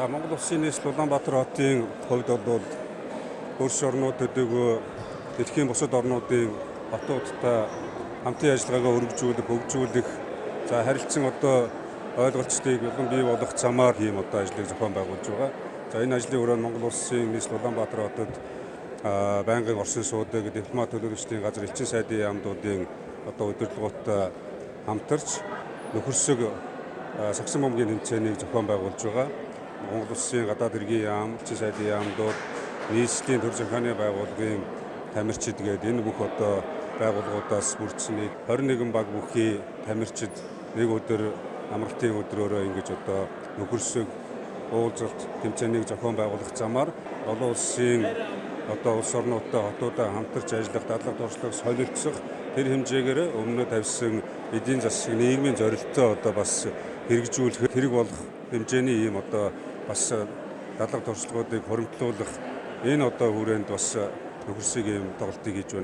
Монгол Улсын нийслэл Улаанбаатар хотын хувьд бол хөрш орнууд төдийгүй дэлхийн бусад орнуудын хотуудтай хамтын ажиллагаагаа өргөжүүлэх, хөгжүүлэх, харилцан ойлголцтыг улам бий болгох замаар ийм ажлыг зохион байгуулж байгаа. Энэ ажлын өрөөнд Монгол Улсын нийслэл Улаанбаатар хотод байнгын Орсын суудаг, дипломат төлөөлөгчдийн газар, элчин сайдын яамдуудын удирдлагуудтай хамтарч нөхөрсөг сагсан бөмбөгийн тэмцээнийг зохион байгуулж байгаа. Монгол Улсын гадаад хэргийн яам, элчин сайдын яамдууд, нийслэлийн төр захиргааны байгууллагын тамирчид гээд энэ бүх байгууллагуудаас бүрдсэн 21 баг бүхий тамирчид нэг өдөр амралтын өдрөөрөө ингэж нөхөрсөг уулзалт тэмцээнийг зохион байгуулах замаар олон улсын улс орнуудтай хотуудаа хамтарч ажиллах, дадлага туршлага солилцох тэр хэмжээгээр өмнө тавьсан эдийн засаг, нийгмийн зорилттой бас хэрэгжүүлэх, хэрэг болох хэмжээний ийм бас дадлага туршлагуудыг хуримтлуулах энэ хүрээнд бас нөхөрсөг ийм тоглолтыг хийж байна.